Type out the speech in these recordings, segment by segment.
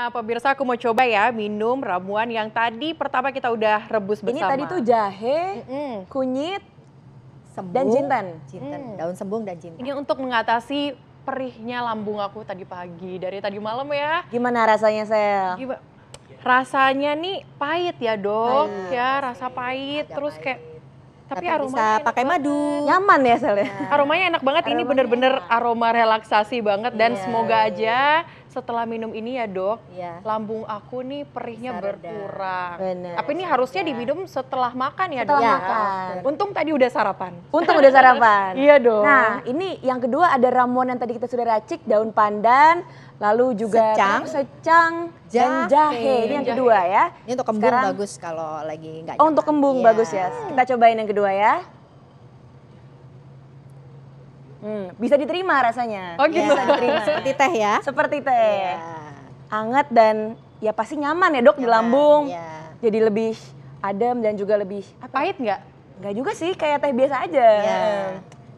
Nah, pemirsa aku mau coba ya minum ramuan yang tadi pertama kita udah rebus bersama. Ini tadi tuh jahe, kunyit, Sembung, dan jinten. daun sembung dan jinten. Ini untuk mengatasi perihnya lambung aku tadi pagi, dari tadi malam ya. Gimana rasanya, Sel? Rasanya nih pahit ya dok, Pahit. ya rasa pahit, Agak terus kayak pahit. tapi bisa aromanya enak pakai banget. madu. Nyaman ya, Sel ya? Aromanya enak banget, ini Aromanya bener-bener enak. aroma relaksasi banget dan Iya. semoga aja setelah minum ini ya dok, Iya. lambung aku nih perihnya Bisa reda. berkurang. Bener. Tapi ini harusnya diminum setelah makan ya Setelah dok. Iya. makan. Untung tadi udah sarapan. Untung udah sarapan. Iya dong. Nah, ini yang kedua ada ramuan yang tadi kita sudah racik, daun pandan, lalu juga secang dan jahe. Ini yang Jahe. kedua ya. Ini untuk kembung Sekarang- bagus kalau lagi nggak Oh, untuk nyaman. kembung Iya. bagus ya. Kita cobain yang kedua ya. Bisa diterima rasanya. Oh, gitu. Bisa diterima. Seperti teh ya. Seperti teh. Iya. Hangat dan ya pasti nyaman ya dok di Nyaman, lambung. iya. Jadi lebih adem dan juga lebih Pahit nggak? enggak juga sih, kayak teh biasa aja. Iya.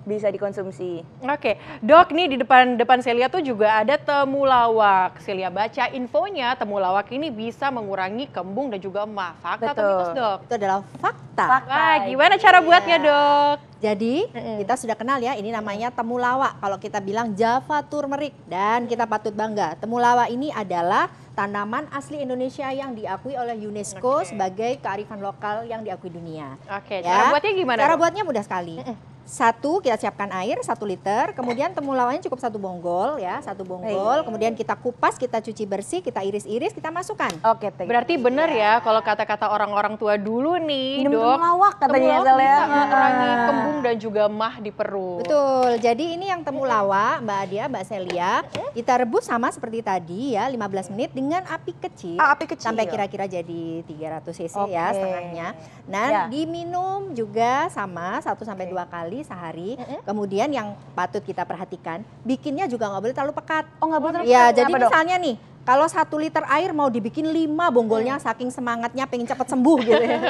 Bisa dikonsumsi. Oke, dok nih di depan Celia tuh juga ada temulawak. Celia baca infonya, temulawak ini bisa mengurangi kembung dan juga emah. Fakta atau Betul. mitos dok? Itu adalah fakta. Fakta. Wah, gimana cara buatnya Iya. dok? Jadi kita sudah kenal ya, ini namanya temulawak. Kalau kita bilang Java turmeric, dan kita patut bangga. Temulawak ini adalah tanaman asli Indonesia yang diakui oleh UNESCO sebagai kearifan lokal yang diakui dunia. Oke, Ya. cara buatnya gimana Cara dok? buatnya mudah sekali. Satu, kita siapkan air 1 liter, kemudian temulawaknya cukup 1 bonggol ya, 1 bonggol, kemudian kita kupas, kita cuci bersih, kita iris-iris, kita masukkan. Oke, teh. Berarti bener ya kalau kata-kata orang-orang tua dulu nih Minum dok. temulawak katanya temulawak Sel ya. bisa mengurangi kembung dan juga emah di perut. Betul, jadi ini yang temulawak Mbak Adia, Mbak Celia, kita rebus sama seperti tadi ya, 15 menit dengan api kecil. Api kecil. Sampai kira-kira jadi 300 cc Oke. ya setengahnya. Nah, Ya. diminum juga sama 1-2 kali sehari. Kemudian yang patut kita perhatikan, bikinnya juga nggak boleh terlalu pekat. Oh, nggak boleh terlalu Ya, pekat. jadi Kenapa, Dok? misalnya nih, kalau 1 liter air mau dibikin 5 bonggolnya saking semangatnya pengen cepat sembuh gitu ya.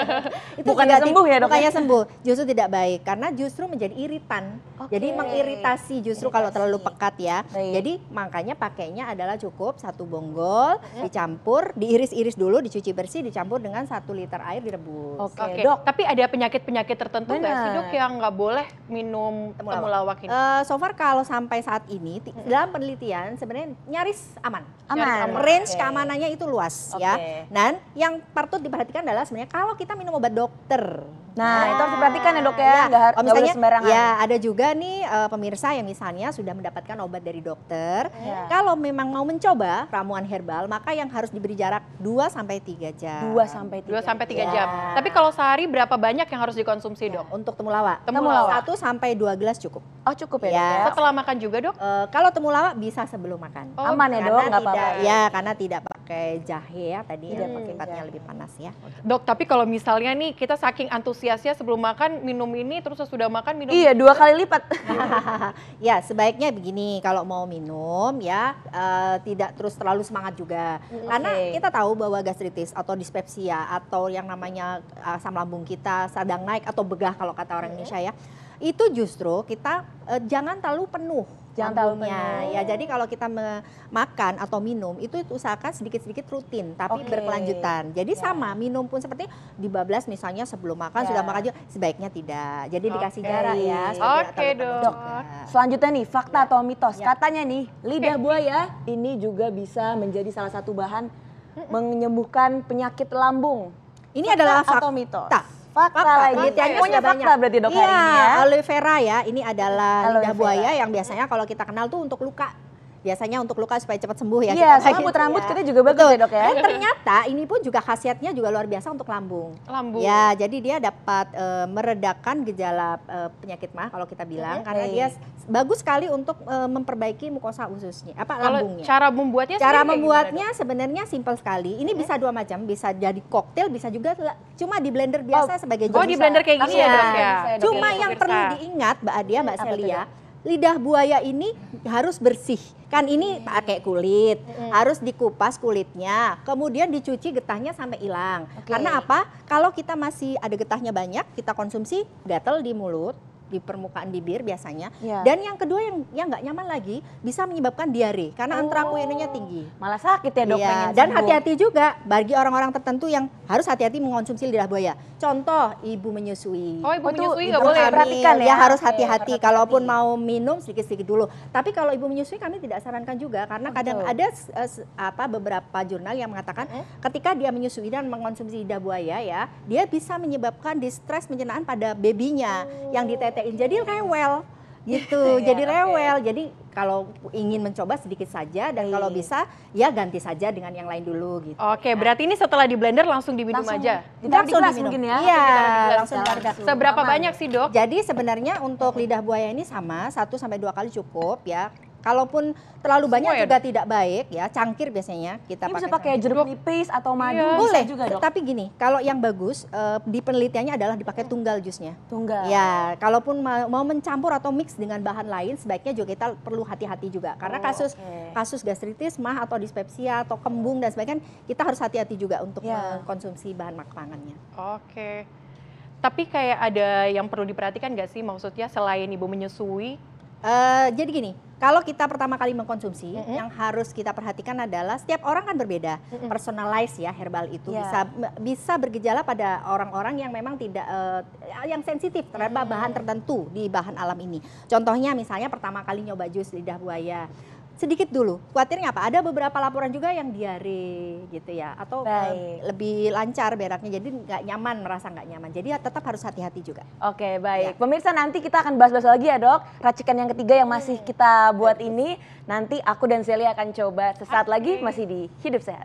Itu Bukannya tidak- sembuh ya, Dok? Bukannya sembuh, justru tidak baik karena justru menjadi iritan. Oke. Jadi mengiritasi justru kalau terlalu pekat ya. Baik. Jadi makanya pakainya adalah cukup 1 bonggol dicampur, diiris-iris dulu, dicuci bersih, dicampur dengan 1 liter air direbus. Oke, Dok. tapi ada penyakit-penyakit tertentu nggak sih Benar. dok yang nggak boleh minum temulawak ini? So far kalau sampai saat ini dalam penelitian sebenarnya nyaris aman. Aman. Range Oke. keamanannya itu luas Oke. ya. Dan yang patut diperhatikan adalah sebenarnya kalau kita minum obat dokter. Nah, itu harus diperhatikan ya dok ya, nggak Oh, nggak boleh misalnya, sembarangan. ya ada juga nih pemirsa yang misalnya sudah mendapatkan obat dari dokter. Ya. Kalau memang mau mencoba ramuan herbal, maka yang harus diberi jarak 2-3 jam. 2-3 2-3 Ya. jam. Tapi kalau sehari berapa banyak yang harus dikonsumsi dok? Untuk temulawak. Temulawak. 1-2 gelas cukup. Oh, cukup ya, Ya. dok ya? Setelah makan juga dok? Kalau temulawak bisa sebelum makan. Oh, Aman ya dok, nggak apa-apa. Ya, karena tidak pakai jahe ya tadi, Tidak yang pakai sifatnya jahe. lebih panas ya. Dok, tapi kalau misalnya nih kita saking antusiasnya sebelum makan minum ini, terus sesudah makan minum Iya, 2 kali lipat. Ya, sebaiknya begini, kalau mau minum ya tidak terus terlalu semangat juga. Karena kita tahu bahwa gastritis atau dispepsia atau yang namanya asam lambung kita sedang naik atau begah kalau kata orang Indonesia ya. Itu justru kita jangan terlalu penuh. Jangan terlalu lambungnya. penuh. Ya, jadi kalau kita makan atau minum itu usahakan sedikit-sedikit rutin tapi Oke. berkelanjutan. Jadi Ya. sama, minum pun seperti dibablas misalnya sebelum makan Ya. sudah makan juga sebaiknya tidak. Jadi dikasih Oke. jarak ya. supaya tidak Oke, terlalu penuh Dok. juga. Selanjutnya nih, fakta atau mitos. Ya. Katanya nih, lidah buaya ini juga bisa menjadi salah satu bahan menyembuhkan penyakit lambung. Ini Fakta adalah atau fakta. mitos? Fakta lagi. Penelitiannya Pokoknya sudah fakta banyak. berarti dok Iya, hari ini ya. aloe vera ya, ini adalah Aloe lidah vera. buaya yang biasanya kalau kita kenal tuh untuk luka. Biasanya untuk luka supaya cepat sembuh ya. Iya, kita soalnya gitu rambut ya. kita juga bagus Betul. ya dok ya. Dan ternyata ini pun juga khasiatnya juga luar biasa untuk lambung. lambung. Ya, jadi dia dapat meredakan gejala penyakit mah kalau kita bilang karena dia bagus sekali untuk memperbaiki mukosa ususnya, Kalau lambungnya. cara membuatnya Cara sendiri kayak membuatnya sebenarnya simpel sekali. Ini bisa 2 macam, bisa jadi koktail, bisa juga cuma di blender biasa sebagai Oh, jus. di blender kayak gini Iya. ya dok ya? Bisa ya, Dok, Cuma Oke, yang pemirsa. perlu diingat Mbak Adia, Mbak Apa tuh, Celia, Dok? lidah buaya ini harus bersih. Kan ini pakai kulit, harus dikupas kulitnya, kemudian dicuci getahnya sampai hilang. Oke. Karena apa? Kalau kita masih ada getahnya banyak, kita konsumsi gatal di mulut, di permukaan bibir biasanya. Iya. Dan yang kedua yang nggak nyaman lagi bisa menyebabkan diare karena antrakuinonnya tinggi. Malah sakit ya dok, Iya, pengen dan sembuh. hati-hati juga bagi orang-orang tertentu yang harus hati-hati mengonsumsi lidah buaya. Contoh, ibu menyusui. Oh, ibu Oh, itu menyusui ibu nggak Ibu boleh. hamil, perhatikan ya. harus Oke, hati-hati. harus Kalaupun hati-hati. mau minum sedikit-sedikit dulu. Tapi kalau ibu menyusui kami tidak sarankan juga karena kadang betul. ada beberapa jurnal yang mengatakan ketika dia menyusui dan mengonsumsi lidah buaya ya, dia bisa menyebabkan distress pencernaan pada babynya yang ditetein. Jadi rewel gitu. Iya, Jadi oke. rewel. Jadi kalau ingin mencoba sedikit saja dan kalau Baik. bisa ya ganti saja dengan yang lain dulu gitu. Oke, berarti ini setelah di blender langsung diminum Langsung aja. ditaruh di Langsung gelas diminum. mungkin ya. Iya, Ditaruh di gelas. langsung ditaruh di gelas. Seberapa Aman. banyak sih dok? Jadi sebenarnya untuk lidah buaya ini sama 1-2 kali cukup ya. Kalaupun terlalu banyak Semua ya, juga tidak baik ya. Cangkir biasanya kita Ini bisa pakai. pakai jeruk nipis atau madu Iya. bisa Boleh juga dok. tapi gini, kalau yang bagus di penelitiannya adalah dipakai tunggal jusnya. Tunggal. Ya, kalaupun mau mencampur atau mix dengan bahan lain, sebaiknya juga kita perlu hati-hati juga. Karena kasus gastritis, mah atau dispepsia atau kembung dan sebagainya, kita harus hati-hati juga untuk Ya. mengkonsumsi bahan makanannya. Oke. Tapi kayak ada yang perlu diperhatikan nggak sih, maksudnya selain ibu menyusui? Jadi gini, kalau kita pertama kali mengkonsumsi, yang harus kita perhatikan adalah setiap orang kan berbeda, personalize ya herbal itu Ya. bisa bergejala pada orang-orang yang memang tidak yang sensitif terhadap bahan tertentu di bahan alam ini. Contohnya misalnya pertama kali nyoba jus lidah buaya, sedikit dulu. Khawatirnya apa? Ada beberapa laporan juga yang diare gitu ya, atau Baik. lebih lancar beraknya, jadi nggak nyaman, merasa nggak nyaman. Jadi tetap harus hati-hati juga. Oke, baik. Ya. Pemirsa, nanti kita akan bahas-bahas lagi ya dok. Racikan yang ketiga yang masih kita buat ini, nanti aku dan Celia akan coba sesaat lagi masih di Hidup Sehat.